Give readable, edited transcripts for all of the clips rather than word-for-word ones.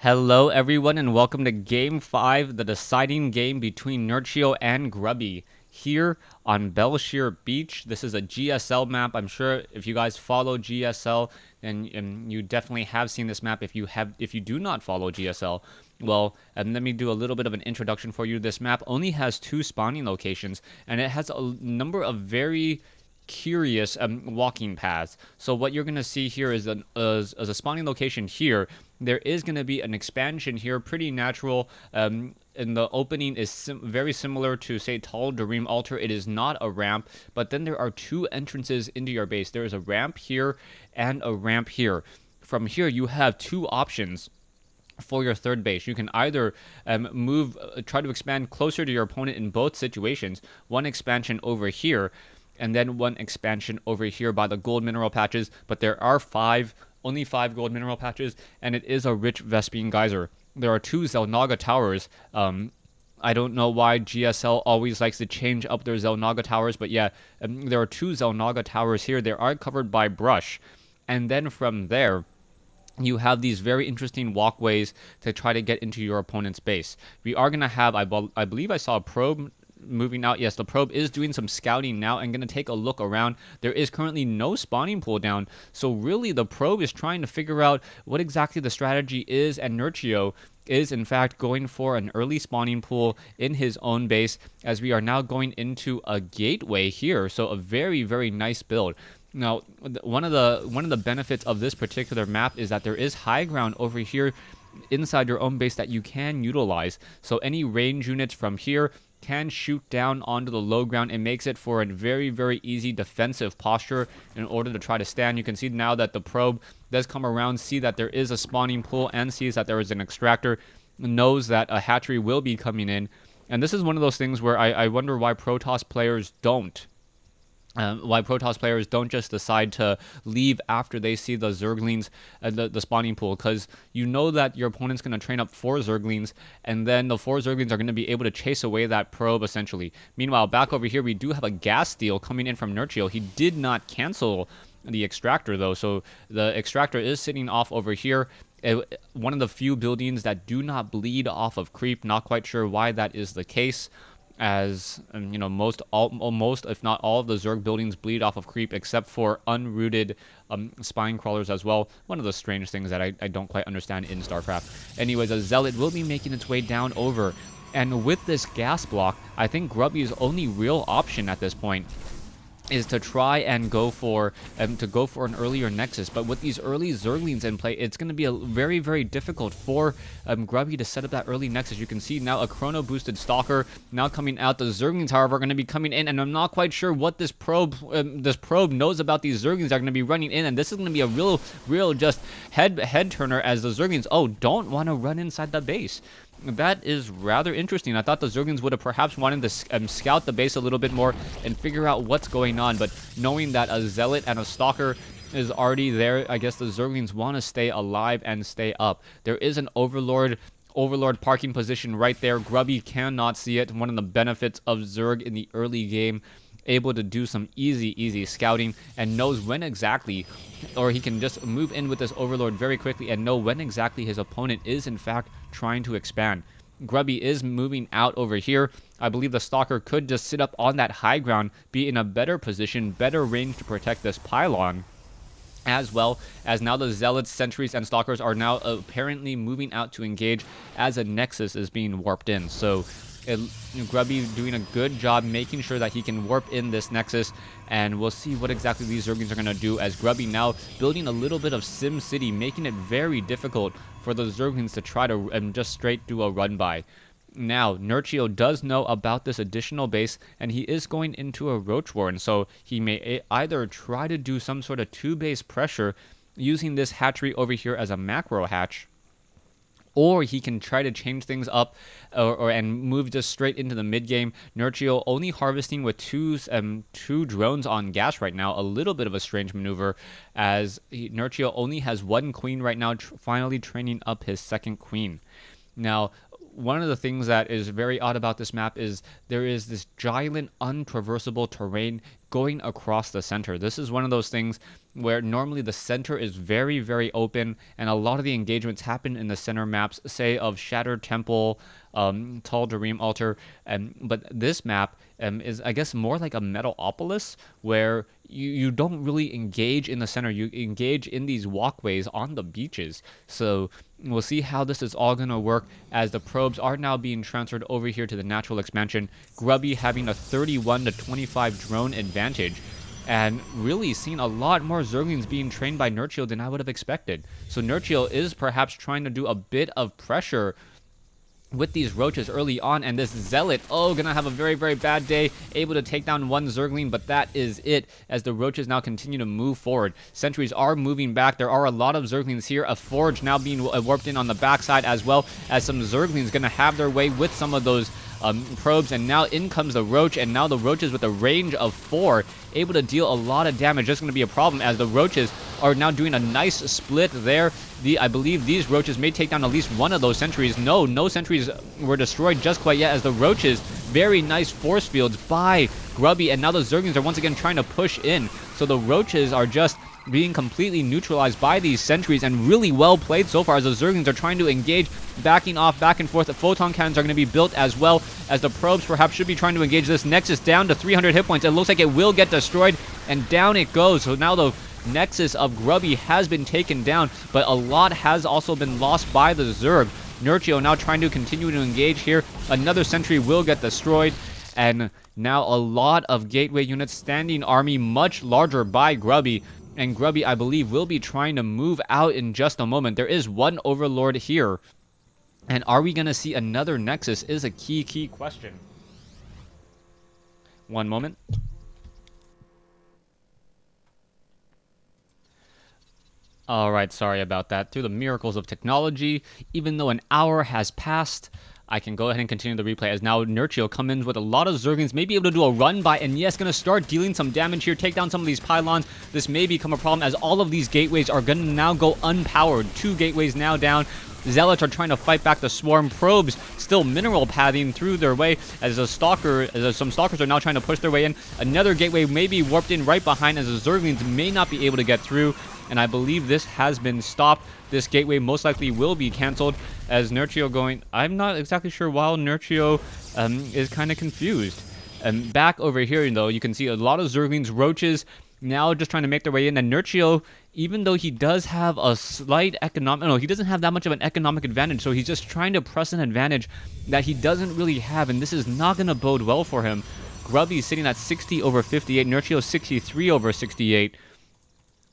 Hello everyone and welcome to Game 5, the deciding game between Nerchio and Grubby here on Belshire Beach. This is a GSL map. I'm sure if you guys follow GSL, then you definitely have seen this map. If you do not follow GSL, well, let me do a little bit of an introduction for you. This map only has 2 spawning locations, and it has a number of very curious walking paths. So what you're going to see here is a spawning location here. There is going to be an expansion here, pretty natural, and the opening is very similar to, say, Tall Dream Altar. It is not a ramp, but then there are 2 entrances into your base. There is a ramp here and a ramp here. From here, you have 2 options for your third base. You can either try to expand closer to your opponent in both situations. One expansion over here, and then one expansion over here by the gold mineral patches, but there are only 5 gold mineral patches, and it is a rich Vespine geyser. There are 2 Xel'Naga towers. I don't know why GSL always likes to change up their Xel'Naga towers, but yeah, there are 2 Xel'Naga towers here. They are covered by brush, and then from there, you have these very interesting walkways to try to get into your opponent's base. We are going to have, I believe I saw a probe moving out. Yes, the probe is doing some scouting now and going to take a look around. There is currently no spawning pool down, so really the probe is trying to figure out what exactly the strategy is, and Nerchio is in fact going for an early spawning pool in his own base, as we are now going into a gateway here. So a very, very nice build. Now, one of the benefits of this particular map is that there is high ground over here inside your own base that you can utilize. So any range units from here can shoot down onto the low ground. It makes it for a very, very easy defensive posture in order to try to stand. You can see now that the probe does come around, see that there is a spawning pool, and sees that there is an extractor, knows that a hatchery will be coming in. And this is one of those things where I wonder why Protoss players don't. Just decide to leave after they see the Zerglings, the spawning pool, because you know that your opponent's going to train up 4 Zerglings, and then the 4 Zerglings are going to be able to chase away that probe, essentially. Meanwhile, back over here, we do have a gas steal coming in from Nerchio. He did not cancel the extractor, though, so the extractor is sitting off over here. One of the few buildings that do not bleed off of creep. Not quite sure why that is the case, as you know, most if not all of the Zerg buildings bleed off of creep, except for unrooted spine crawlers as well. One of the strange things that I don't quite understand in StarCraft. Anyways, a Zealot will be making its way down over, and with this gas block, I think Grubby's only real option at this point is to try and go for an earlier Nexus. But with these early Zerglings in play, it's going to be very, very difficult for Grubby to set up that early Nexus. You can see now a chrono boosted Stalker now coming out. The Zerglings, however, are going to be coming in, and I'm not quite sure what this probe knows about these Zerglings that are going to be running in, and this is going to be a real just head turner, as the Zerglings don't want to run inside the base. That is rather interesting. I thought the Zerglings would have perhaps wanted to scout the base a little bit more and figure out what's going on, but knowing that a Zealot and a Stalker is already there, I guess the Zerglings want to stay alive and stay up. There is an Overlord parking position right there. Grubby cannot see it. One of the benefits of Zerg in the early game, able to do some easy scouting, and knows when exactly, or he can just move in with this Overlord very quickly and know when exactly his opponent is in fact trying to expand. Grubby is moving out over here. I believe the Stalker could just sit up on that high ground, be in a better position, better range to protect this pylon, as well as now the Zealots, Sentries, and Stalkers are now apparently moving out to engage as a Nexus is being warped in. So Grubby doing a good job making sure that he can warp in this Nexus, and we'll see what exactly these Zerglings are going to do, as Grubby now building a little bit of Sim City, making it very difficult for the Zerglings to try to just straight do a run by. Now, Nerchio does know about this additional base, and he is going into a Roach Warren, so he may either try to do some sort of 2-base pressure using this hatchery over here as a macro hatch, or he can try to change things up and move just straight into the mid game. Nerchio only harvesting with two drones on gas right now. A little bit of a strange maneuver, as Nerchio only has 1 queen right now, finally training up his 2nd queen. Now, one of the things that is very odd about this map is there is this giant untraversable terrain going across the center. This is one of those things where normally the center is very, very open, and a lot of the engagements happen in the center maps, say of Shattered Temple, Tall Dream Altar, but this map is, I guess, more like a Metalopolis, where you don't really engage in the center, you engage in these walkways on the beaches. So we'll see how this is all going to work as the probes are now being transferred over here to the natural expansion. Grubby having a 31 to 25 drone advantage, and really seeing a lot more Zerglings being trained by Nerchio than I would have expected. So Nerchio is perhaps trying to do a bit of pressure with these Roaches early on, and this Zealot, gonna have a very, very bad day, able to take down one Zergling, but that is it, as the Roaches now continue to move forward. Sentries are moving back. There are a lot of Zerglings here. A Forge now being warped in on the backside, as well as some Zerglings gonna have their way with some of those probes, and now in comes the Roach, and now the Roaches with a range of 4, able to deal a lot of damage. Just going to be a problem as the Roaches are now doing a nice split there. I believe these Roaches may take down at least one of those sentries. No sentries were destroyed just quite yet, as the Roaches, very nice force fields by Grubby, and now the Zerglings are once again trying to push in. So the Roaches are just being completely neutralized by these sentries, and really well played so far as the Zerglings are trying to engage, backing off back and forth. The photon cannons are going to be built as well, as the probes perhaps should be trying to engage this Nexus down to 300 hit points. It looks like it will get destroyed, and down it goes. So now the Nexus of Grubby has been taken down, but a lot has also been lost by the Zerg. Nerchio now trying to continue to engage here. Another sentry will get destroyed, and now a lot of gateway units, standing army much larger by Grubby. And Grubby, I believe, will be trying to move out in just a moment. There is one Overlord here. And are we going to see another Nexus is a key question. One moment. Alright, sorry about that. Through the miracles of technology, even though an hour has passed, I can go ahead and continue the replay, as now Nerchio comes in with a lot of Zerglings, maybe able to do a run by, and yes, going to start dealing some damage here, take down some of these pylons. This may become a problem, as all of these gateways are going to now go unpowered. 2 gateways now down. Zealots are trying to fight back the swarm. Probes still mineral pathing through their way, as some stalkers are now trying to push their way in. Another gateway may be warped in right behind, as the Zerglings may not be able to get through, and I believe this has been stopped. This gateway most likely will be cancelled, as Nerchio going... I'm not exactly sure why Nerchio is kind of confused. Back over here, though, you can see a lot of Zerglings, Roaches, now just trying to make their way in. And Nerchio, even though he does have a slight economic... No, he doesn't have that much of an economic advantage, so he's just trying to press an advantage that he doesn't really have, and this is not going to bode well for him. Grubby sitting at 60 over 58, Nerchio 63 over 68.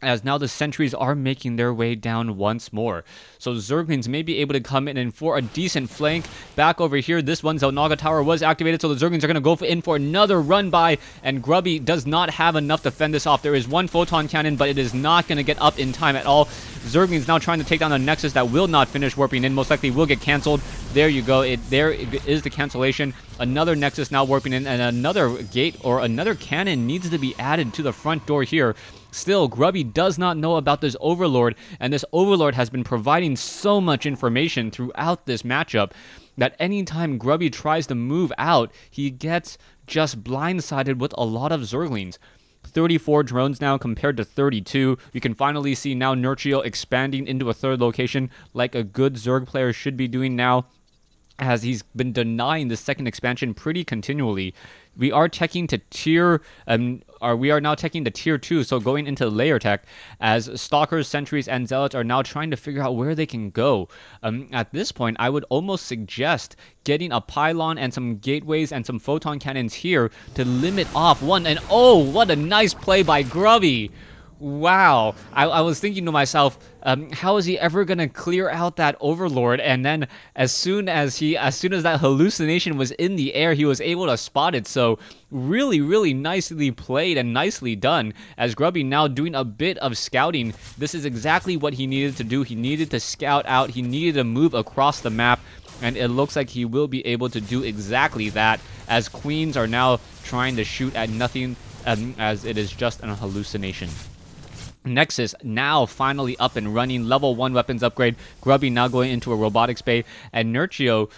As now the sentries are making their way down once more. So Zerglings may be able to come in and for a decent flank. Back over here, this one, Zelnaga Tower was activated, so the Zerglings are going to go in for another run by, and Grubby does not have enough to fend this off. There is one photon cannon, but it is not going to get up in time at all. Zerglings now trying to take down the Nexus that will not finish warping in, most likely will get cancelled. There you go, there is the cancellation. Another Nexus now warping in, and another gate or another cannon needs to be added to the front door here. Still, Grubby does not know about this Overlord, and this Overlord has been providing so much information throughout this matchup that anytime Grubby tries to move out, he gets just blindsided with a lot of Zerglings. 34 drones now compared to 32. You can finally see now Nerchio expanding into a third location like a good Zerg player should be doing now, as he's been denying the second expansion pretty continually. We are teching to tier, we are now teching to tier 2, so going into layer tech, as Stalkers, Sentries, and Zealots are now trying to figure out where they can go. At this point, I would almost suggest getting a pylon and some gateways and some photon cannons here to limit off one. And oh, what a nice play by Grubby! Wow, I was thinking to myself, how is he ever gonna clear out that Overlord? And then as soon as that hallucination was in the air, he was able to spot it. So really nicely played and nicely done, as Grubby now doing a bit of scouting. This is exactly what he needed to do. He needed to scout out, he needed to move across the map, and it looks like he will be able to do exactly that, as Queens are now trying to shoot at nothing, as it is just an hallucination. Nexus now finally up and running, level 1 weapons upgrade. Grubby now going into a robotics bay, and Nerchio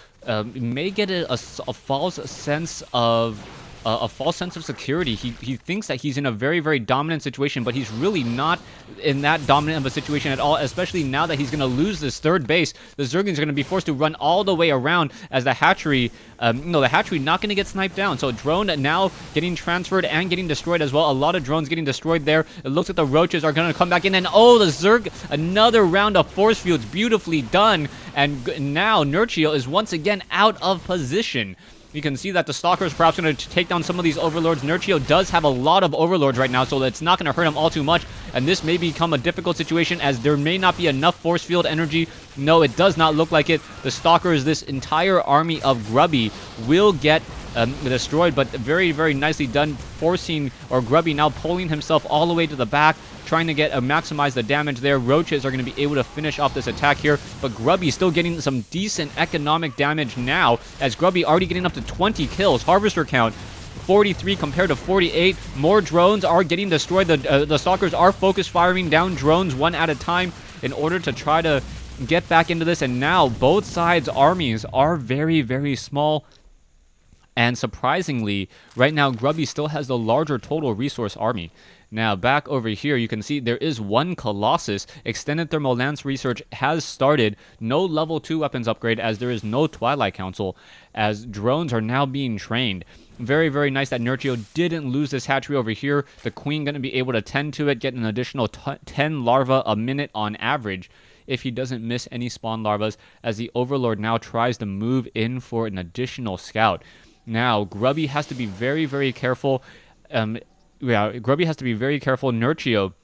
may get a false sense of a false sense of security. He thinks that he's in a very, very dominant situation, but he's really not in that dominant of a situation at all, especially now that he's going to lose this third base. The Zerglings are going to be forced to run all the way around as the hatchery, the hatchery not going to get sniped down. So drone now getting transferred and getting destroyed as well. A lot of drones getting destroyed there. It looks like the Roaches are going to come back in, and oh, the Zerg, another round of force fields, beautifully done. And now Nerchio is once again out of position. You can see that the Stalker is perhaps going to take down some of these Overlords. Nerchio does have a lot of Overlords right now, so it's not going to hurt him all too much. And this may become a difficult situation as there may not be enough force field energy. No, it does not look like it. The Stalkers, this entire army of Grubby, will get destroyed, but very, very nicely done, forcing, or Grubby now pulling himself all the way to the back, trying to get maximize the damage there. Roaches are going to be able to finish off this attack here, but Grubby still getting some decent economic damage now, as Grubby already getting up to 20 kills. Harvester count 43 compared to 48. More drones are getting destroyed. The Stalkers are focus firing down drones one at a time in order to try to get back into this, and now both sides' armies are very, very small. And surprisingly, right now, Grubby still has the larger total resource army. Now, back over here, you can see there is one Colossus. Extended Thermal Lance research has started. No level 2 weapons upgrade, as there is no Twilight Council, as drones are now being trained. Very, very nice that Nerchio didn't lose this hatchery over here. The Queen going to be able to tend to it, get an additional 10 larvae a minute on average, if he doesn't miss any spawn larvas, as the Overlord now tries to move in for an additional scout. Now, Grubby has to be very, very careful. Grubby has to be very careful. Nerchio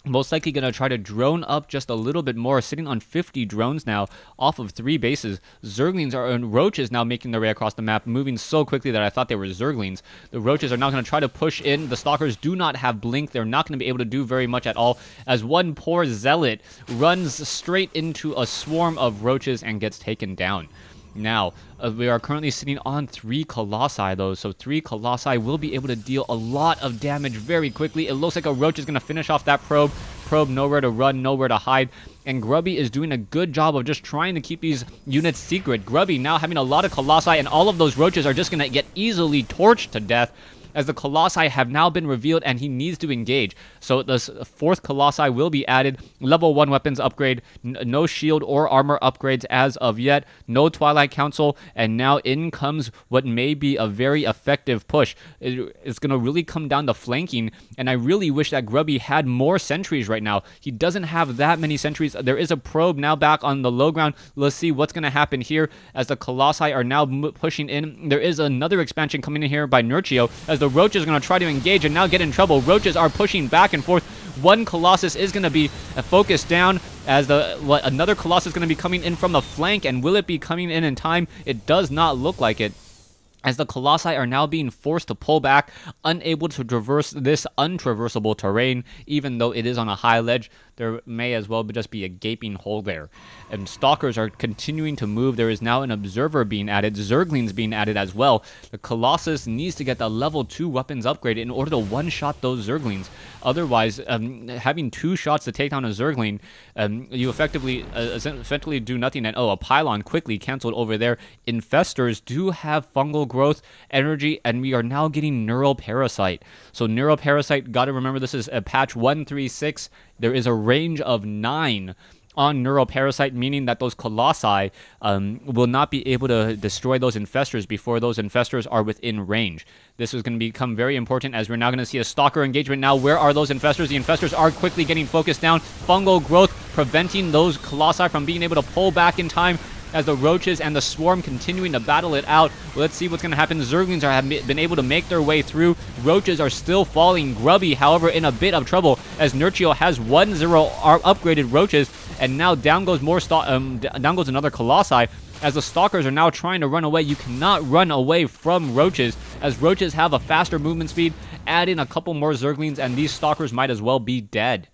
most likely going to try to drone up just a little bit more, sitting on 50 drones now off of 3 bases. Zerglings and Roaches now making their way across the map, moving so quickly that I thought they were Zerglings. The Roaches are now going to try to push in. The Stalkers do not have blink. They're not going to be able to do very much at all, as one poor Zealot runs straight into a swarm of Roaches and gets taken down. Now, we are currently sitting on 3 Colossi, though, so 3 Colossi will be able to deal a lot of damage very quickly. It looks like a Roach is going to finish off that probe. Probe nowhere to run, nowhere to hide, and Grubby is doing a good job of just trying to keep these units secret. Grubby now having a lot of Colossi, and all of those Roaches are just going to get easily torched to death, as the Colossi have now been revealed and he needs to engage. So the 4th Colossi will be added. Level 1 weapons upgrade. No shield or armor upgrades as of yet. No Twilight Council. And now in comes what may be a very effective push. It's going to really come down to flanking. And I really wish that Grubby had more sentries right now. He doesn't have that many sentries. There is a probe now back on the low ground. Let's see what's going to happen here as the Colossi are now pushing in. There is another expansion coming in here by Nerchio, as the Roaches are going to try to engage and now get in trouble. Roaches are pushing back and forth. One Colossus is going to be focused down, as another Colossus is going to be coming in from the flank. And will it be coming in time? It does not look like it, as the Colossi are now being forced to pull back, unable to traverse this untraversable terrain. Even though it is on a high ledge, there may as well just be a gaping hole there. And Stalkers are continuing to move. There is now an Observer being added. Zerglings being added as well. The Colossus needs to get the level 2 weapons upgrade in order to one-shot those Zerglings. Otherwise, having 2 shots to take down a Zergling, you effectively do nothing. And oh, a Pylon quickly canceled over there. Infestors do have fungal growth energy, and we are now getting Neural Parasite. So Neural Parasite, gotta remember, this is a patch 136. There is a range of 9 on Neural Parasite, meaning that those Colossi will not be able to destroy those Infestors before those Infestors are within range. This is going to become very important, as we're now going to see a Stalker engagement now. Where are those Infestors? The Infestors are quickly getting focused down. Fungal growth preventing those Colossi from being able to pull back in time, as the Roaches and the Swarm continuing to battle it out. Let's see what's going to happen. The Zerglings have been able to make their way through. Roaches are still falling. Grubby, however, in a bit of trouble, as Nerchio has 1-0 upgraded Roaches, and now down goes down goes another Colossi, as the Stalkers are now trying to run away. You cannot run away from Roaches, as Roaches have a faster movement speed. Add in a couple more Zerglings, and these Stalkers might as well be dead.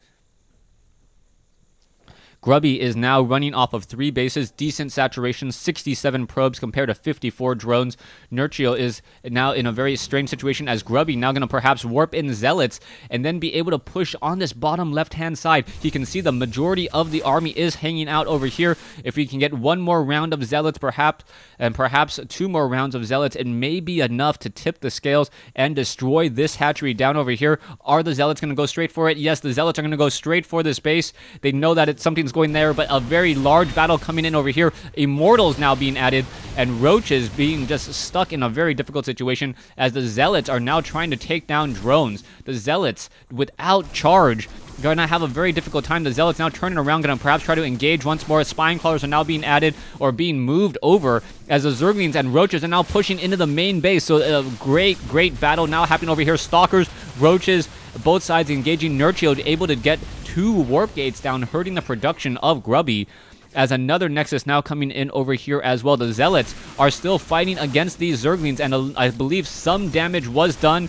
Grubby is now running off of 3 bases, decent saturation, 67 probes compared to 54 drones. Nerchio is now in a very strange situation as Grubby now going to perhaps warp in Zealots and then be able to push on this bottom left-hand side. He can see the majority of the army is hanging out over here. If we can get one more round of Zealots perhaps, and perhaps 2 more rounds of Zealots, it may be enough to tip the scales and destroy this hatchery down over here. Are the Zealots going to go straight for it? Yes, the Zealots are going to go straight for this base. They know that something's going there, but a very large battle coming in over here. Immortals now being added, and Roaches being just stuck in a very difficult situation as the Zealots are now trying to take down drones. The Zealots, without charge, gonna have a very difficult time. The Zealots now turning around, gonna perhaps try to engage once more. Spine crawlers are now being added or being moved over as the Zerglings and Roaches are now pushing into the main base. So a great battle now happening over here. Stalkers, Roaches, both sides engaging. Nerchio able to get 2 warp gates down, hurting the production of Grubby. As another Nexus now coming in over here as well. The Zealots are still fighting against these Zerglings, and I believe some damage was done.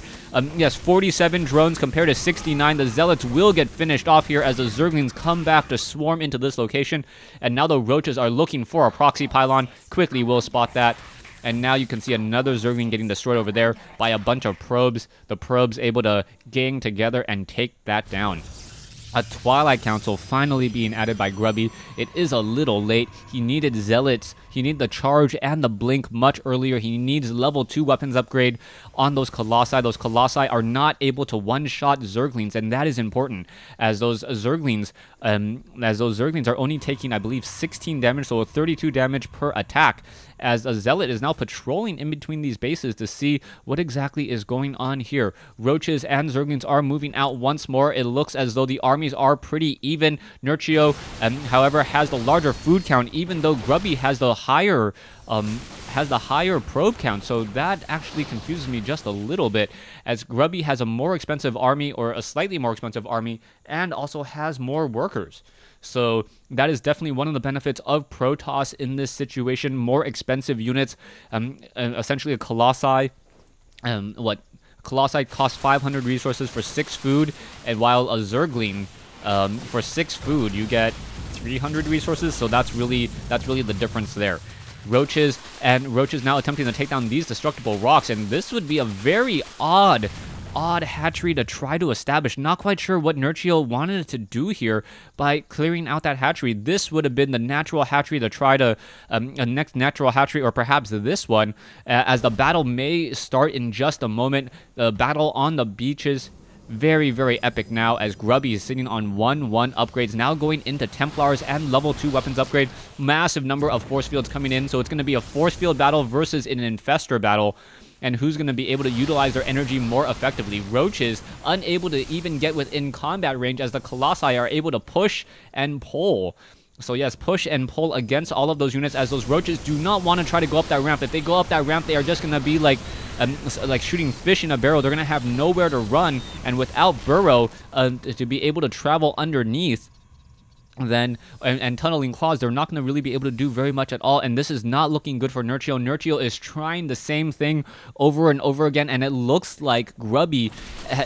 Yes, 47 drones compared to 69. The Zealots will get finished off here as the Zerglings come back to swarm into this location. And now the Roaches are looking for a proxy pylon. Quickly will spot that. And now you can see another Zergling getting destroyed over there by a bunch of probes. The probes able to gang together and take that down. A Twilight Council finally being added by Grubby. It is a little late. He needed Zealots. He needed the charge and the blink much earlier. He needs level 2 weapons upgrade on those Colossi. Those Colossi are not able to one-shot Zerglings, and that is important as those Zerglings are only taking, I believe, 16 damage, so 32 damage per attack. As a Zealot is now patrolling in between these bases to see what exactly is going on here. Roaches and Zerglings are moving out once more. It looks as though the armies are pretty even. Nerchio, however, has the larger food count, even though Grubby has the higher probe count, so that actually confuses me just a little bit, as Grubby has a more expensive army, or a slightly more expensive army, and also has more workers. So that is definitely one of the benefits of Protoss in this situation. More expensive units, essentially a Colossi. Colossi costs 500 resources for 6 food, and while a Zergling, for 6 food, you get 300 resources. So that's really the difference there. Roaches now attempting to take down these destructible rocks, and this would be a very odd hatchery to try to establish. Not quite sure what Nerchio wanted to do here by clearing out that hatchery. This would have been the natural hatchery to try to, a next natural hatchery, or perhaps this one, as the battle may start in just a moment. The battle on the beaches, very epic now, as Grubby is sitting on 1-1 upgrades, now going into Templars and level 2 weapons upgrade. Massive number of force fields coming in, so it's going to be a force field battle versus an infestor battle, and who's going to be able to utilize their energy more effectively. Roaches unable to even get within combat range, as the Colossi are able to push and pull. So yes, push and pull against all of those units, as those Roaches do not want to try to go up that ramp. If they go up that ramp, they are just going to be like shooting fish in a barrel. They're going to have nowhere to run, and without Burrow to be able to travel underneath, then and tunneling claws, they're not going to really be able to do very much at all, and this is not looking good for Nerchio. Nerchio is trying the same thing over and over again, and it looks like Grubby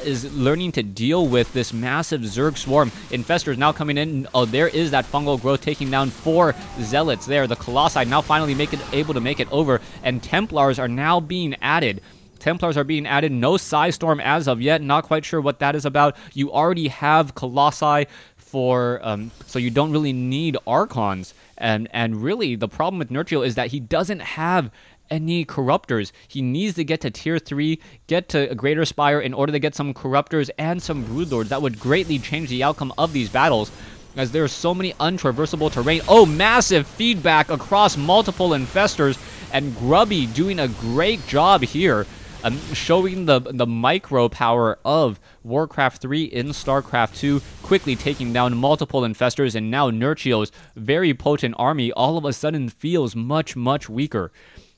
is learning to deal with this massive Zerg swarm. Infestors now coming in. Oh, there is that fungal growth taking down 4 Zealots there. The Colossi now finally able to make it over, and Templars are now being added. Templars are being added. No Psystorm as of yet. Not quite sure what that is about. You already have Colossi for, so you don't really need Archons. And really, the problem with Nerchio is that he doesn't have any Corruptors. He needs to get to tier 3, get to a Greater Spire in order to get some Corruptors and some Broodlords. That would greatly change the outcome of these battles, as there are so many untraversable terrain. Oh, massive feedback across multiple Infestors, and Grubby doing a great job here, showing the micro power of Warcraft 3 in StarCraft 2, quickly taking down multiple Infestors, and now Nerchio's very potent army all of a sudden feels much weaker.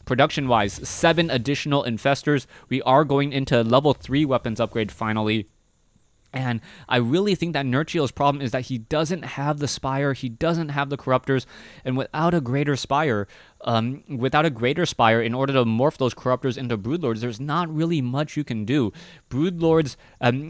Production-wise, 7 additional Infestors. We are going into level 3 weapons upgrade finally. And I really think that Nerchio's problem is that he doesn't have the Spire, he doesn't have the Corruptors, and without a greater Spire, in order to morph those Corruptors into Broodlords, there's not really much you can do. Broodlords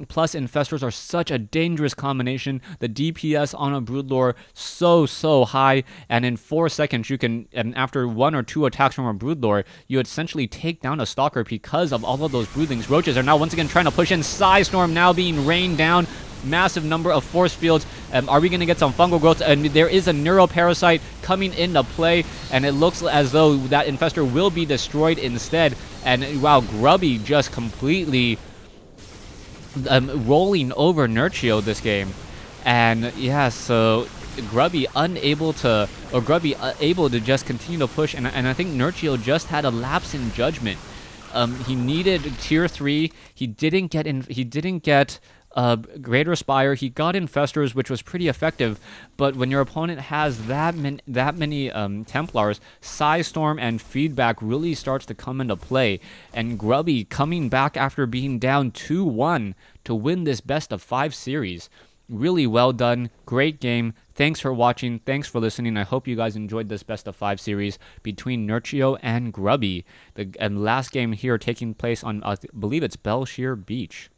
plus Infestors are such a dangerous combination. The DPS on a Broodlord so high, and in 4 seconds you can, after 1 or 2 attacks from a Broodlord, you essentially take down a Stalker because of all of those Broodlings. Roaches are now once again trying to push in. Psystorm now being rained down. Massive number of force fields. Are we going to get some fungal growth? And there is a neuroparasite coming into play, and it looks as though that Infestor will be destroyed instead. And wow, Grubby just completely rolling over Nerchio this game. And yeah, so Grubby able to just continue to push, and I think Nerchio just had a lapse in judgment. He needed tier 3. He didn't get Greater Spire. He got Infestors, which was pretty effective, but when your opponent has that many Templars, Psystorm and Feedback really starts to come into play, and Grubby coming back after being down 2-1 to win this best of 5 series. Really well done. Great game. Thanks for watching. Thanks for listening. I hope you guys enjoyed this best of 5 series between Nerchio and Grubby. The last game here taking place on, I believe it's Belshire Beach.